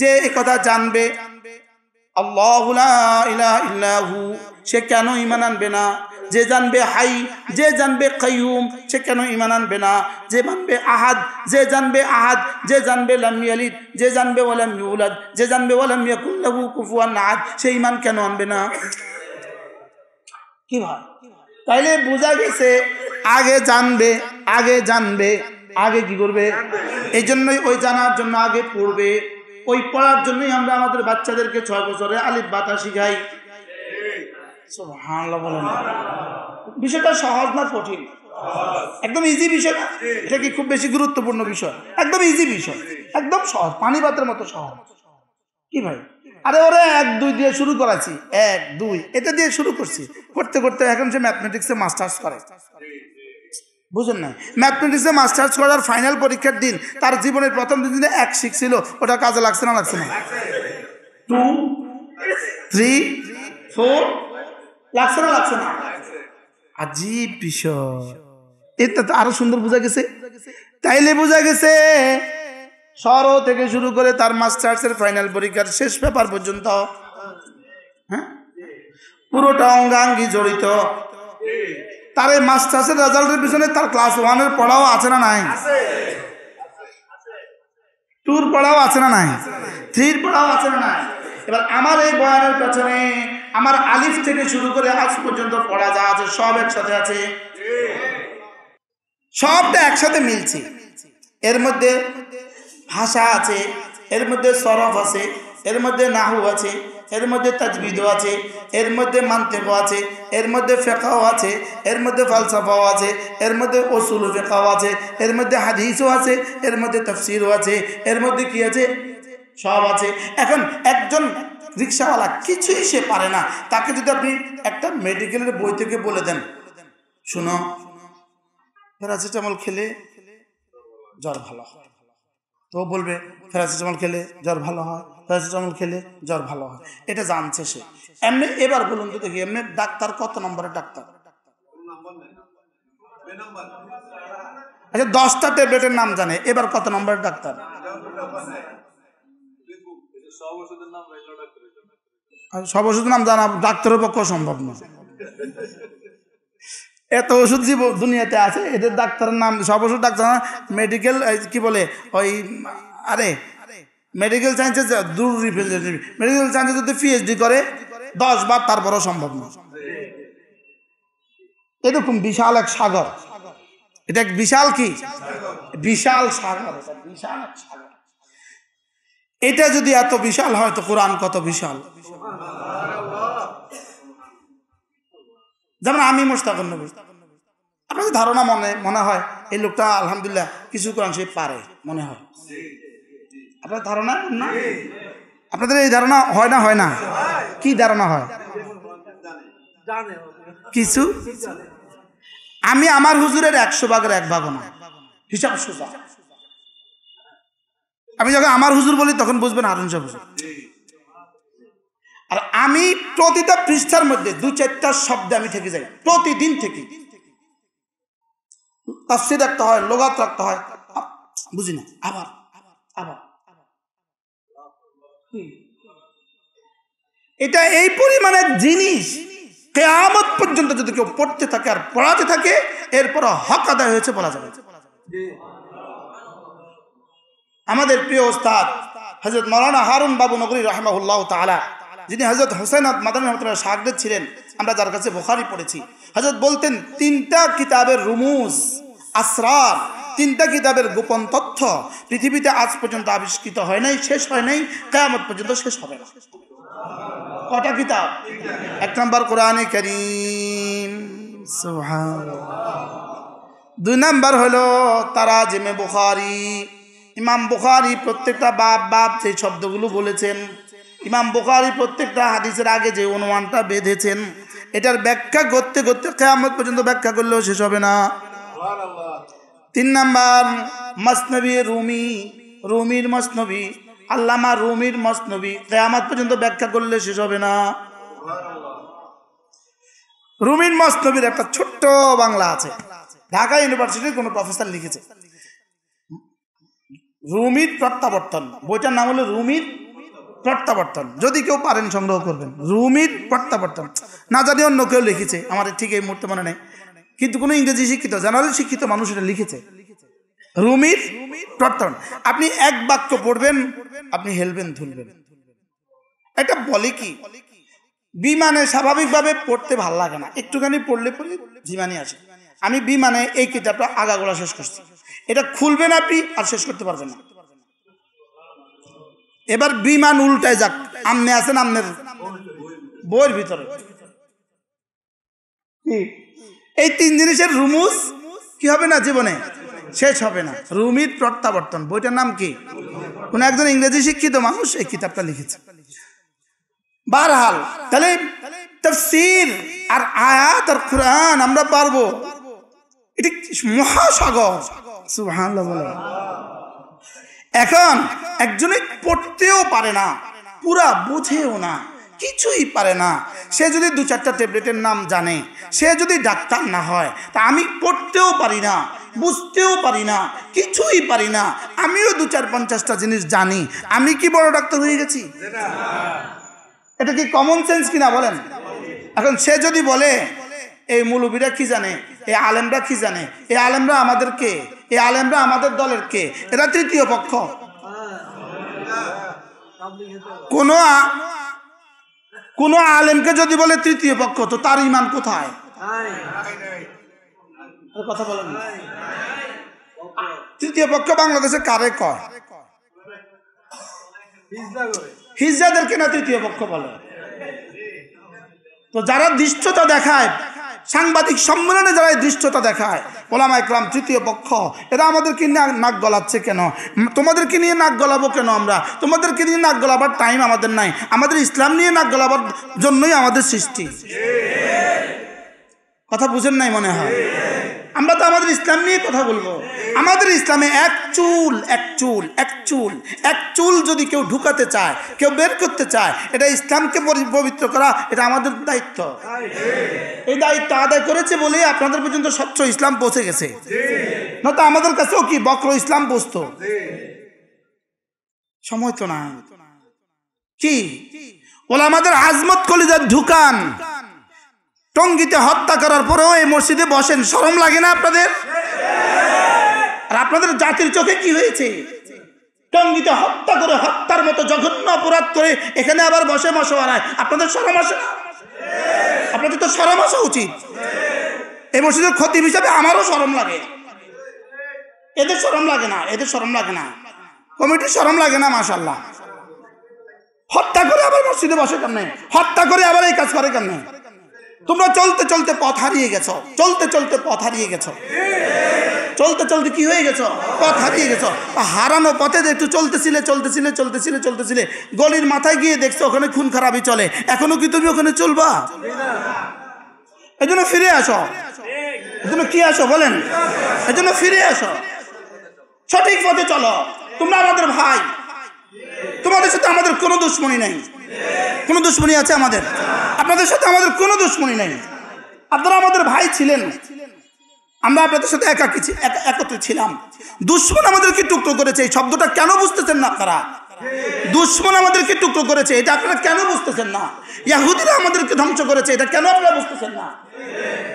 যে একথা জানবে আল্লাহু লা ইলাহা ইল্লাহু, সে কেন ঈমান আনবে না? যে জানবে হাই, যে জানবে কাইয়ুম, সে কেন ঈমান আনবে না? যে জানবে আহাদ, যে জানবে আহাদ, যে জানবে লাম ইয়ালিদ, যে জানবে ওয়ালাম ইউলাদ, যে জানবে ওয়ালাম ইয়াকুল লাহু কুফুয়ান আহাদ, সে ঈমান কেন আনবে না? কি ভাই, তাইলে বোঝা গেছে আগে জানবে, আগে জানবে, আগে কি করবে? এই জন্যই ওই জানার জন্য আগে পড়বে। ওই পড়ার জন্যই আমরা আমাদের বাচ্চাদেরকে 6 বছরে আলিফ বাতা শিখাই। সুবহানাল্লাহ বলেন। বিষয়টা সহজ না কঠিন? একদম ইজি বিষয়। এটা কি খুব বেশি গুরুত্বপূর্ণ বিষয়? একদম ইজি বিষয়, একদম সহজ, পানি ভাতের মতো সহজ। কি ভাই, আরে ওরে 1 2 দিয়ে শুরু করাছি, 1 2 এটা দিয়ে শুরু করছি, করতে করতে এখন সে ম্যাথমেটিক্সে মাস্টার্স করে। বুঝেন না? ম্যাথমেটিক্সে মাস্টার্স করার ফাইনাল পরীক্ষার দিন তার জীবনের প্রথম দিনে 1 শিখছিল, ওটা কাজে লাগছে না লাগছে না? 2 3 4 লাগছে না লাগছে না? আজীব বিষয়। এটা তো আরো সুন্দর বোঝা গেছে। তাইলে বোঝা গেছে সরো থেকে শুরু করে তার মাস্টার্সের ফাইনাল পরীক্ষার শেষ পেপার পর্যন্ত, হ্যাঁ, পুরোটা অঙ্গাঙ্গি জড়িত। তার এই মাস্টার্সের রেজাল্টের পিছনে তার ক্লাস 1 পড়াও আছে না নাই? 2 পড়াও আছে না নাই? 3 পড়াও আছে না নাই? এবার আমার এই বয়ানের পেছনে আমার আলিফ থেকে শুরু করে আজ পর্যন্ত পড়া যা আছে সব একসাথে আছে, সবটা একসাথে মিলছে। এর মধ্যে ভাষা আছে, এর মধ্যে সরফ আছে, এর মধ্যে নাহু আছে, এর মধ্যে তাজবিদও আছে, এর মধ্যে মান্তিকও আছে, এর মধ্যে ফিকহও আছে, এর মধ্যে ফালসাফাও আছে, এর মধ্যে উসুল ফিকহও আছে, এর মধ্যে হাদিসও আছে, এর মধ্যে তাফসীরও আছে, এর মধ্যে কি আছে? সব আছে। এখন একজন রিকশাওয়ালা কিছুই সে পারে না, তাকে যদি আপনি একটা মেডিকেলের বই থেকে বলে দেন, শুনো প্যারাসিটামল খেলে জ্বর ভালো হয়, তো বলবে প্যারাসিটামল খেলে জ্বর ভালো হয়, প্যারাসিটামল খেলে জ্বর ভালো হয়, এটা জানছে সে। এমনি এবার বলুন তো দেখি, এমনি ডাক্তার কত নম্বরের ডাক্তার? আচ্ছা 10টা ট্যাবলেটের নাম জানে, এবার কত নম্বরের ডাক্তার? সব ওষুধের নাম জানা ডাক্তারের পক্ষে সম্ভব না। এত ওষুধ জীব দুনিয়াতে আছে, এদের ডাক্তারের নাম সব ওষুধ ডাক্তার মেডিকেল কি বলে ওই, আরে মেডিকেল সায়েন্সে দূর রিপ্রেজেন্টেটিভ, মেডিকেল সায়েন্সে যদি পিএইচডি করে 10 বার তারপরও সম্ভব না। এরকম বিশাল এক সাগর, এটা এক বিশাল কি বিশাল সাগর, বিশাল এক সাগর। এটা যদি এত বিশাল হয় তো কোরআন কত বিশাল। যেমন আমি মুশতাকুন নবী, আপনাদের ধারণা মনে হয় এই লোকটা আলহামদুলিল্লাহ কিছু কোরআন শরীফ পারে, মনে হয় আপনার ধারণা না? আপনাদের এই ধারণা হয় না? হয় না? কি ধারণা হয়? কিছু। আমি আমার হুজুরের 100 ভাগের 1 ভাগও না, হিসাব সোজা। আমি যখন আমার হুজুর বলি তখন বুঝবেন হারুন সাহেব হুজুর। আর আমি প্রতিটা পৃষ্ঠার মধ্যে 2-4টা শব্দ আমি থেকে যাই, প্রতিদিন থেকে। তাফসীর রাখতে হয়, লুগাত রাখতে হয়, বুঝি না, আবার আবার এটা এই পরিমাণের জিনিস কিয়ামত পর্যন্ত যদি কেউ পড়তে থাকে আর পড়াতে থাকে, এরপর হক আদায় হয়েছে বলা যাবে। আমাদের প্রিয় ওস্তাদ হযরত মাওলানা হারুন বাবু নগরী রাহিমাহুল্লাহ তাআলা, যিনি হযরত হুসাইন মাদানী রাহমাতুল্লাহ শাগির্দ ছিলেন, আমরা যার কাছে বুখারী পড়েছি, হযরত বলতেন 3টা কিতাবের রুমুজ, আসরার, 3টা কিতাবের গোপন তথ্য পৃথিবীতে আজ পর্যন্ত আবিষ্কৃত হয় নাই, শেষ হয় নাই, কিয়ামত পর্যন্ত শেষ হবে না। কটা কিতাব? 1 নম্বর কোরআনে কারীম, সুবহানাল্লাহ। 2 নম্বর হলো তারাজিমে বুখারী। ইমাম বুখারী প্রত্যেকটা বাব যে শব্দগুলো বলেছেন, ইমাম বুখারী প্রত্যেকটা হাদিসের আগে যে অনুমানটা বেঁধেছেন, এটার ব্যাখ্যা করতে করতে কিয়ামত পর্যন্ত ব্যাখ্যা করলেও শেষ হবে না। সুবহানাল্লাহ। 3 নম্বর মসনবী রুমি, রুমির মসনবী, আল্লামা রুমির মসনবী, কিয়ামত পর্যন্ত ব্যাখ্যা করলে শেষ হবে না। সুবহানাল্লাহ। রুমির মসনবীর একটা ছোট্ট বাংলা আছে, ঢাকা ইউনিভার্সিটির কোনো প্রফেসর লিখেছে, রুমির প্রত্যাবর্তন, বইটার নাম হলো রুমির প্রত্যাবর্তন, যদি কেউ পারেন সংগ্রহ করবেন। রুমির প্রত্যাবর্তন, না জানি অন্য কেউ লিখেছে, আমার ঠিক এই মুহূর্তে মনে নেই, কিন্তু কোনো ইংরেজি শিক্ষিত জেনারেল শিক্ষিত মানুষ এটা লিখেছে, রুমির প্রত্যাবর্তন। আপনি এক বাক্য পড়বেন, আপনি হেলবেন ধুলবেন। এটা বলে কি, বিমানে স্বাভাবিকভাবে পড়তে ভাল লাগে না, একটুখানি পড়লে পরে ঝিমানি আসে। আমি বিমানে এই কিতাবটা আগাগোড়া শেষ করছি, এটা খুলবেন আপনি আর শেষ করতে পারবেন না। এবার বিমান উল্টায় যাক, আমনে আছেন আমনের বইয়ের ভিতরে, এই তিন জিনিসের রুমুজ কি হবে না, জীবনে শেষ হবে না। রুমির প্রত্যাবর্তন, বইটার নাম কি? কোন একজন ইংরেজি শিক্ষিত মানুষ এই কিতাবটা লিখেছে। বারহাল, তাহলে তাফসীর আর আয়াত আর কোরআন আমরা পারবো, এটি মহাসাগর। সুবহানাল্লাহ। এখন একজনে পড়তেও পারে না, পুরা বুঝেও না, কিছুই পারে না, সে যদি 2-4টা ট্যাবলেটের নাম জানে, সে যদি ডাক্তার না হয়, তা আমি পড়তেও পারি না, বুঝতেও পারি না, কিছুই পারি না, আমিও 2-4-50টা জিনিস জানি, আমি কি বড় ডাক্তার হয়ে গেছি? এটা কি কমন সেন্স কিনা বলেন? এখন সে যদি বলে এই মৌলবীরা কি জানে, এই আলেমরা কি জানে, এই আলেমরা আমাদের কে, এই আলেমরা আমাদের দলের কে, এরা তৃতীয় পক্ষ। কোন আলেমকে যদি বলে তৃতীয় পক্ষ, তো তার ঈমান কোথায়? কথা বলেন। তৃতীয় পক্ষ বাংলাদেশে কারে কয়? হিজড়াদেরকে না তৃতীয় পক্ষ বলে। তো যারা দৃষ্টতা দেখায়, সাংবাদিক সম্মেলনে যারা দৃষ্টতা দেখায়, ওলামা ইকরাম তৃতীয় পক্ষ, এরা আমাদেরকে নাক গলাচ্ছে কেন? তোমাদেরকে নিয়ে নাক গলাবো কেন? আমরা তোমাদেরকে নিয়ে নাক গলাবার টাইম আমাদের নাই, আমাদের ইসলাম নিয়ে নাক গলাবার জন্যই আমাদের সৃষ্টি। কথা বুঝেন নাই মনে হয়? আমরা তো আমাদের ইসলাম নিয়ে কথা বলবো। আমাদের ইসলামে এক চুল যদি কেউ ঢুকাতে চায়, কেউ বের করতে চায়, এটা ইসলামকে পবিত্র করা, এটা আমাদের দায়িত্ব। এই দায়িত্ব আদায় করেছে বলেই আপনাদের পর্যন্ত স্বচ্ছ ইসলাম পৌঁছে গেছে, নয়তো আমাদের কাছেও কি বক্র ইসলাম পৌঁছতো? সময় তো না। কি ওলামাদের আজমত কলিজার ঢুকান, টঙ্গীতে হত্যা করার পরেও এই মসজিদে বসেন, শরম লাগে না আপনাদের? আর আপনাদের জাতির চোখে কি হয়েছে? টঙ্গীতে হত্যা করে, হত্যার মতো জঘন্য অপরাধ করে এখানে আবার বসে মশওয়ারায়, আপনাদের শরম আসে না? আপনাদের তো শরম আসা উচিত। এই মসজিদের খতিব হিসাবে আমারও শরম লাগে, এদের শরম লাগে না, এদের শরম লাগে না, কমিটির শরম লাগে না। মাশাআল্লাহ, হত্যা করে আবার মসজিদে বসে কেন? হত্যা করে আবার এই কাজ করে কেন? তোমরা চলতে চলতে পথ হারিয়ে গেছো, চলতে কি হয়ে গেছো? পথ হারিয়ে গেছো। হারানো পথে একটু চলতেছিলে, গলির মাথায় গিয়ে দেখছো ওখানে খুন খারাপি চলে, এখনো কি তুমি ওখানে চলবা? এই জন্য ফিরে আসো। এই জন্য কি আসো বলেন? এই জন্য ফিরে আসো, সঠিক পথে চলো। তোমরা আমাদের ভাই, তোমাদের সাথে আমাদের কোনো দুশ্মনী নেই। কোনো দুশ্মনী আছে আমাদের? আপনাদের সাথে আমাদের কোনো দুশ্মনী নেই। আপনারা আমাদের ভাই ছিলেন, আমরা আপনাদের সাথে একত্রে ছিলাম। দুশ্মন আমাদেরকে টুকরো করেছে, এই শব্দটা কেন বুঝতেছেন না আপনারা? দুশ্মন আমাদেরকে টুকরো করেছে, এটা আপনারা কেন বুঝতেছেন না? ইহুদিরা আমাদেরকে ধ্বংস করেছে, এটা কেন আপনারা বুঝতেছেন না?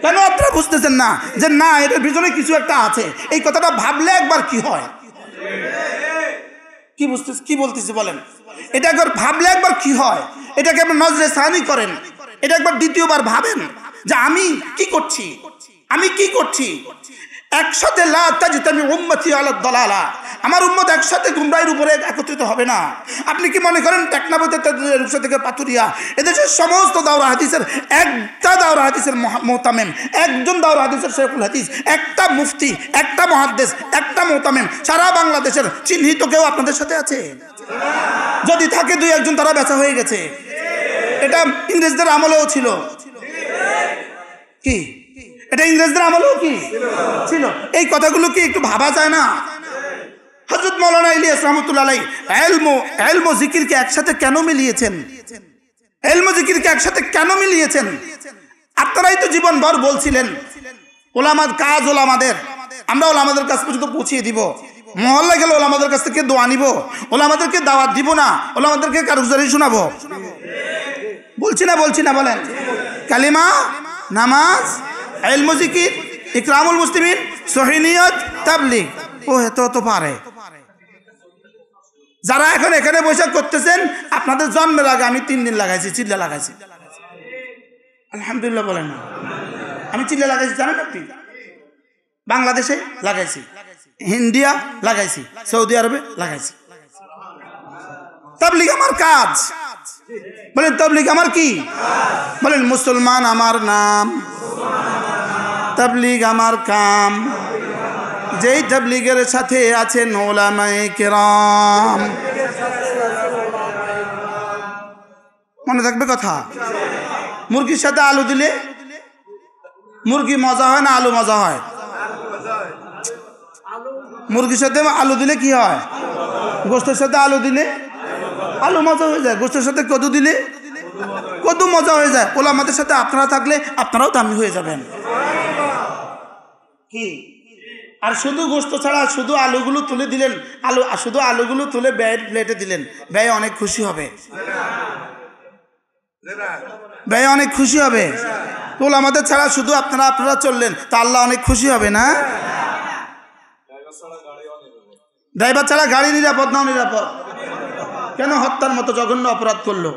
কেন আপনারা বুঝতেছেন না যে না, এটার ভিতরে কিছু একটা আছে? এই কথাটা ভাবলে একবার কি হয়? কি বলতেছি বলেন? এটা একবার ভাবলে একবার কি হয়? এটাকে আপনি নজরে সানি করেন, এটা একবার দ্বিতীয়বার ভাবেন যে আমি কি করছি। একসাথে লা তাজতামি উম্মতি আলা দালালা, আমার উম্মত একসাথে গুমরাহির উপরে একত্রিত হবে না। আপনি কি মনে করেন টেকনাফতে রূপসা থেকে পাতুরিয়া এদেশের সমস্ত দাওরা হাদিসের একটা দাওরা হাদিসের মুহতামিম, একজন দাওরা হাদিসের শেখুল হাদিস, একটা মুফতি, একটা মুহাদ্দিস, একটা মুহতামিম সারা বাংলাদেশের চিহ্নিত কেউ আপনাদের সাথে আছে? যদি থাকে 2-1 তারা বেচা হয়ে গেছে। এটা ইংরেজদের আমলেও ছিল। কি এটা ইংরেজদের আমলেও কি ছিল? এই কথাগুলো কি একটু ভাবা যায় না? হযরত মাওলানা ইলিয়াস রাহমাতুল্লাহ আলাইহি ইলম ও জিকিরকে একসাথে কেন মিলিয়েছেন? আপনারাই তো জীবনভর বলছিলেন ওলামার কাজ, ওলামাদের, আমরা ওলামাদের কাছ পর্যন্ত পৌঁছিয়ে দিব। মহল্লায় গেলে ওলামাদের কাছ থেকে দোয়া নিব, ওলামাদেরকে দাওয়াত দিব না, ওলামাদেরকে কারগুজারি শোনাবো? বলছি না বলেন? কালিমা, নামাজ, ইলম, জিকির, ইকরামুল মুসলিমিন, সহিহ নিয়ত, তাবলীগ, ও এত তো পারে। যারা এখন এখানে বসে করতেছেন, আপনাদের জন্মের আগে আমি 3 দিন লাগাইছি, চিল্লা লাগাইছি। আলহামদুলিল্লাহ বলেন না? আমি চিল্লা লাগাইছি, জানেন আপনি? বাংলাদেশে লাগাইছি, ইন্ডিয়া লাগাইছি, সৌদি আরবে লাগাইছি। তাবলীগ আমার কাজ। বলেন তাবলীগ আমার কি? বলেন মুসলমান আমার নাম, তাবলীগ আমার কাম। যেই তাবলীগের সাথে আছেন উলামায়ে কেরাম। মনে থাকবে কথা? মুরগির সাথে আলু দিলে মুরগি মজা হয় না আলু মজা হয়? মুরগির সাথে আলু দিলে কি হয়? গোশতের সাথে আলু দিলে আলু মজা হয়ে যায়, গোশতের সাথে কদু দিলে কদু মজা হয়ে যায়। ওলামাদের সাথে আপনারা থাকলে আপনারাও দামি হয়ে যাবেন। কি? আর শুধু গোশত ছাড়া শুধু আলুগুলো তুলে দিলেন, শুধু আলুগুলো তুলে ব্যয়ের প্লেটে দিলেন, ব্যয় অনেক খুশি হবে, ব্যয় অনেক খুশি হবে। ওলামাদের ছাড়া শুধু আপনারা চললেন, তা আল্লাহ অনেক খুশি হবে না? ড্রাইভার ছাড়া গাড়ি নিরাপদ নাও নিরাপদ? কেন? হত্যার মতো জঘন্য অপরাধ করলো।